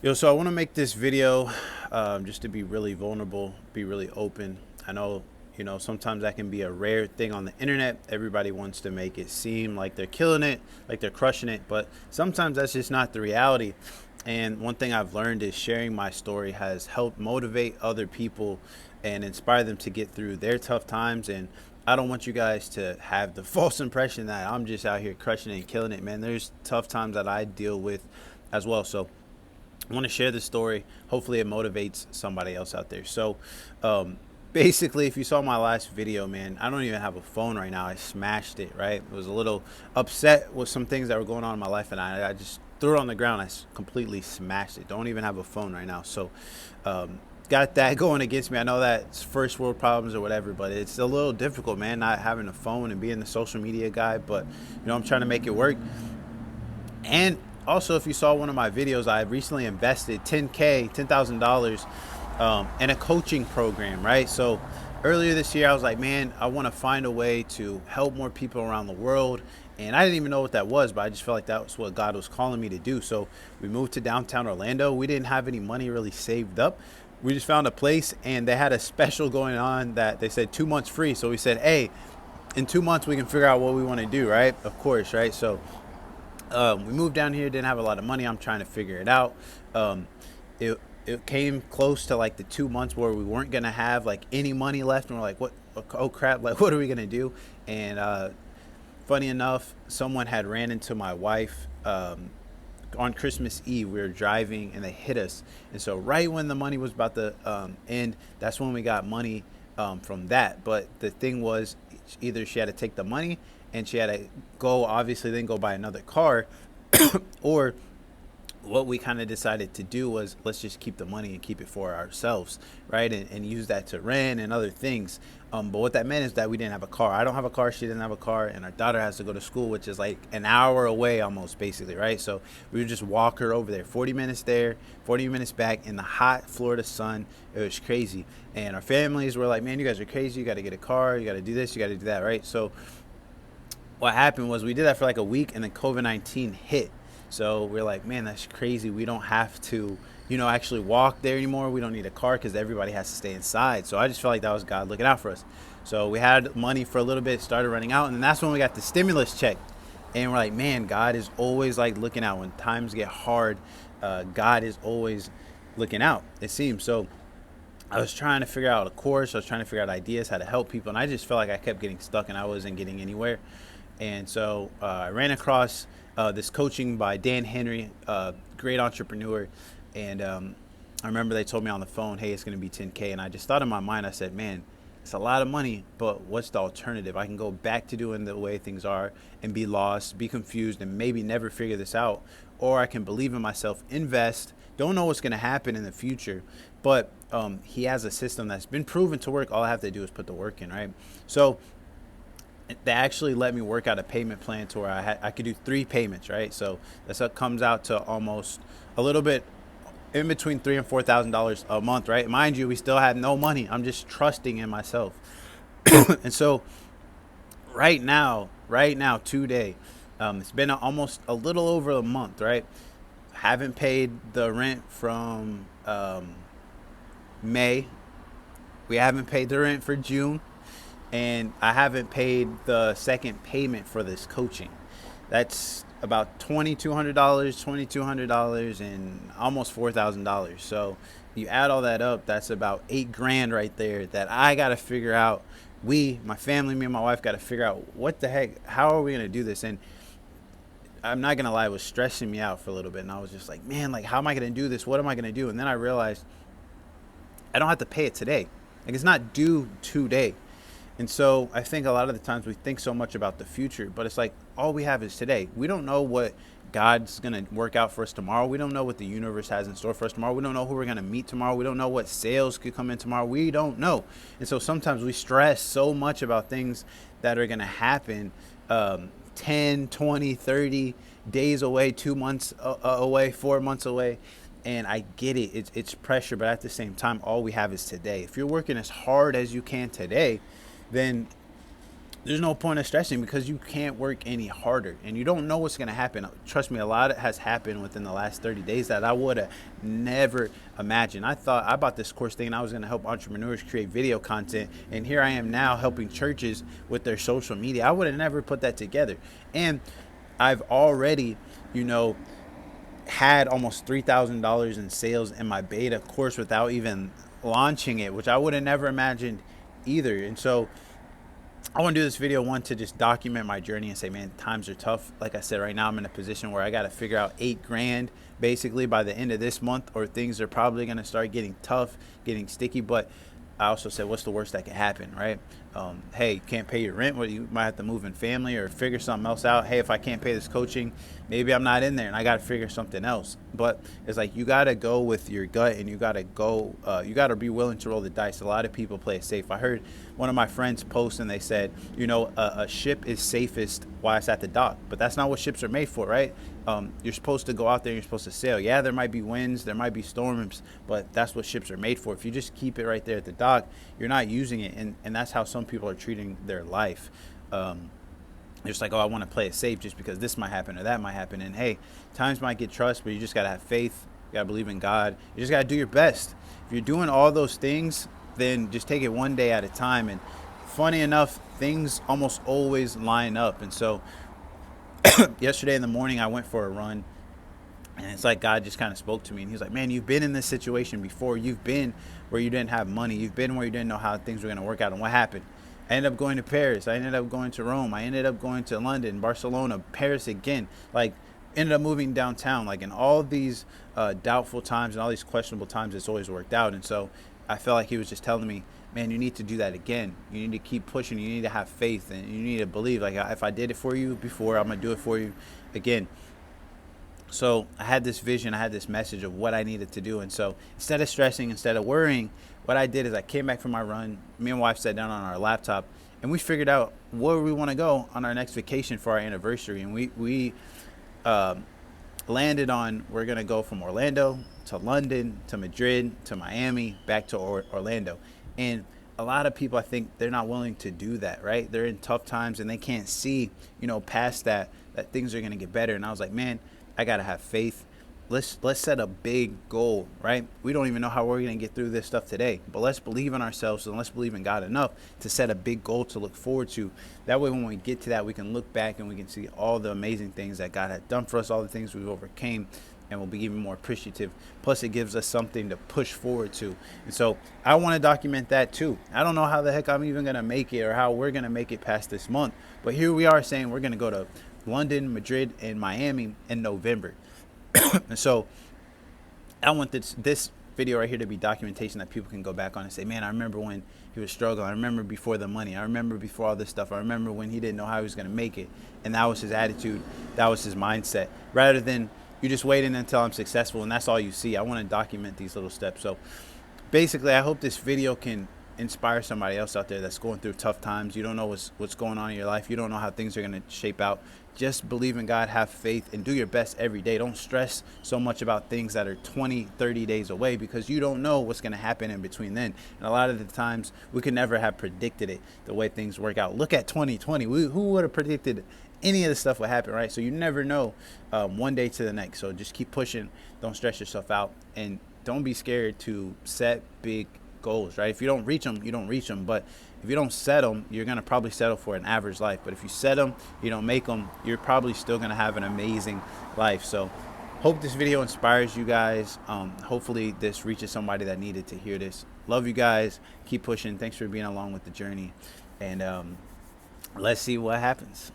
Yo, so I want to make this video just to be really vulnerable, be really open. I know, sometimes that can be a rare thing on the internet. Everybody wants to make it seem like they're killing it, like they're crushing it, but sometimes that's just not the reality. And one thing I've learned is sharing my story has helped motivate other people and inspire them to get through their tough times. And I don't want you guys to have the false impression that I'm just out here crushing it and killing it, man. There's tough times that I deal with as well. So I want to share this story. Hopefully, it motivates somebody else out there. So, basically, if you saw my last video, man, I don't even have a phone right now. I smashed it, right? I was a little upset with some things that were going on in my life, and I just threw it on the ground. Completely smashed it. Don't even have a phone right now. So, got that going against me. I know that's first world problems or whatever, but it's a little difficult, man, not having a phone and being the social media guy. But, I'm trying to make it work. And also, if you saw one of my videos, I recently invested $10,000 in a coaching program, right? So earlier this year, I was like, man, I want to find a way to help more people around the world. And I didn't even know what that was, but I just felt like that was what God was calling me to do. So we moved to downtown Orlando. We didn't have any money really saved up. We just found a place, and they had a special going on that they said 2 months free. So we said, hey, in 2 months, we can figure out what we want to do, right? Of course, right? So we moved down here, didn't have a lot of money. I'm trying to figure it out. Um, it came close to like the 2 months where we weren't gonna have like any money left, and we're like, what? Oh crap! Like, what are we gonna do? And funny enough, someone had ran into my wife on Christmas Eve. We were driving and they hit us, and so right when the money was about to end, that's when we got money from that. But the thing was, either she had to take the money and she had to go, obviously, then go buy another car, or what we kind of decided to do was let's just keep the money and keep it for ourselves, right? And use that to rent and other things. But what that meant is that we didn't have a car. I don't have a car. She didn't have a car. And our daughter has to go to school, which is like an hour away almost, basically, right? So we would just walk her over there, 40 minutes there, 40 minutes back in the hot Florida sun. It was crazy. And our families were like, man, you guys are crazy. You got to get a car. You got to do this. You got to do that, right? So what happened was we did that for like a week, and then COVID-19 hit. So we're like, man, that's crazy. We don't have to, actually walk there anymore. We don't need a car because everybody has to stay inside. So I just felt like that was God looking out for us. So we had money for a little bit, started running out, and then that's when we got the stimulus check. And we're like, man, God is always like looking out when times get hard. God is always looking out, it seems. So I was trying to figure out a course. I was trying to figure out ideas, how to help people, and I just felt like I kept getting stuck and I wasn't getting anywhere. And so I ran across this coaching by Dan Henry, great entrepreneur. And I remember they told me on the phone, hey, it's going to be 10K. And I just thought in my mind, I said, man, it's a lot of money, but what's the alternative? I can go back to doing the way things are and be lost, be confused, and maybe never figure this out. Or I can believe in myself, invest, don't know what's going to happen in the future, but he has a system that's been proven to work. All I have to do is put the work in, right? So they actually let me work out a payment plan to where I could do 3 payments, right? So that's what comes out to almost a little bit in between $3,000 and $4,000 a month, right? Mind you, we still had no money. I'm just trusting in myself. And so right now, today, it's been almost a little over a month, right? Haven't paid the rent from May. We haven't paid the rent for June, and I haven't paid the second payment for this coaching. That's about $2,200, and almost $4,000. So you add all that up, that's about 8 grand right there that I got to figure out. My family, me and my wife, got to figure out what the heck, how are we gonna do this? And I'm not gonna lie, it was stressing me out for a little bit, and I was just like, man, like, how am I gonna do this? What am I gonna do? And then I realized I don't have to pay it today. Like, it's not due today. And so I think a lot of the times we think so much about the future, but it's like all we have is today. We don't know what God's going to work out for us tomorrow. We don't know what the universe has in store for us tomorrow. We don't know who we're going to meet tomorrow. We don't know what sales could come in tomorrow. We don't know. And so sometimes we stress so much about things that are going to happen 10, 20, 30 days away, 2 months away, 4 months away. And I get it. It's pressure, but at the same time, all we have is today. If you're working as hard as you can today, then there's no point of stressing because you can't work any harder and you don't know what's going to happen. Trust me, a lot has happened within the last 30 days that I would have never imagined. I thought I bought this course thinking I was going to help entrepreneurs create video content, and here I am now helping churches with their social media. I would have never put that together. And I've already, you know, had almost $3,000 in sales in my beta course without even launching it, which I would have never imagined either. And so I want to do this video, one, to just document my journey and say, man, times are tough. Like I said, right now I'm in a position where I got to figure out 8 grand basically by the end of this month, or things are probably going to start getting tough, getting sticky. But I also said, what's the worst that could happen, right? Hey, you can't pay your rent, well, you might have to move in family or figure something else out. Hey, if I can't pay this coaching, maybe I'm not in there and I got to figure something else. But it's like, you got to go with your gut, and you got to go, you got to be willing to roll the dice. A lot of people play it safe. I heard one of my friends post and they said, you know, a ship is safest while it's at the dock, but that's not what ships are made for, right? You're supposed to go out there and you're supposed to sail. Yeah, there might be winds, there might be storms, but that's what ships are made for. If you just keep it right there at the dock, you're not using it. And that's how some people are treating their life. Just like, oh, I want to play it safe just because this might happen or that might happen. And hey, times might get trust, but you just got to have faith. You got to believe in God. You just got to do your best. If you're doing all those things, then just take it one day at a time. And funny enough, things almost always line up. And so yesterday in the morning, I went for a run, and it's like God just kind of spoke to me, and he's like, man, you've been in this situation before. You've been where you didn't have money. You've been where you didn't know how things were going to work out. And what happened? I ended up going to Paris. I ended up going to Rome. I ended up going to London, Barcelona, Paris again. Like, ended up moving downtown. Like, in all these doubtful times and all these questionable times, it's always worked out. And so I felt like he was just telling me, man, you need to do that again. You need to keep pushing. You need to have faith, and you need to believe. Like, if I did it for you before, I'm going to do it for you again. So I had this vision, I had this message of what I needed to do. And so instead of stressing, instead of worrying, what I did is I came back from my run. Me and wife sat down on our laptop, and we figured out where we want to go on our next vacation for our anniversary. And we landed on, we're going to go from Orlando to London to Madrid to Miami back to Orlando. And a lot of people, I think, they're not willing to do that, right? They're in tough times and they can't see, you know, past that things are going to get better. And I was like, man, I got to have faith. Let's set a big goal, right? We don't even know how we're going to get through this stuff today, but let's believe in ourselves, and let's believe in God enough to set a big goal to look forward to. That way, when we get to that, we can look back and we can see all the amazing things that God had done for us, all the things we've overcame, and we'll be even more appreciative. Plus, it gives us something to push forward to. And so I want to document that too. I don't know how the heck I'm even going to make it, or how we're going to make it past this month, but here we are saying we're going to go to London, Madrid, and Miami in November. And so I want this video right here to be documentation that people can go back on and say, man, I remember when he was struggling. I remember before the money. I remember before all this stuff. I remember when he didn't know how he was going to make it. And that was his attitude. That was his mindset. Rather than you just waiting until I'm successful and that's all you see. I want to document these little steps. So basically, I hope this video can inspire somebody else out there that's going through tough times. You don't know what's going on in your life. You don't know how things are going to shape out. Just believe in God, have faith, and do your best every day. Don't stress so much about things that are 20, 30 days away, because you don't know what's going to happen in between then. And a lot of the times, we could never have predicted it the way things work out. Look at 2020. Who would have predicted any of this stuff would happen, right? So you never know one day to the next. So just keep pushing. Don't stress yourself out. And don't be scared to set big goals, right? If you don't reach them, you don't reach them. But if you don't set them, you're going to probably settle for an average life. But if you set them, you don't make them, you're probably still going to have an amazing life. So hope this video inspires you guys. Hopefully this reaches somebody that needed to hear this. Love you guys. Keep pushing. Thanks for being along with the journey. And let's see what happens.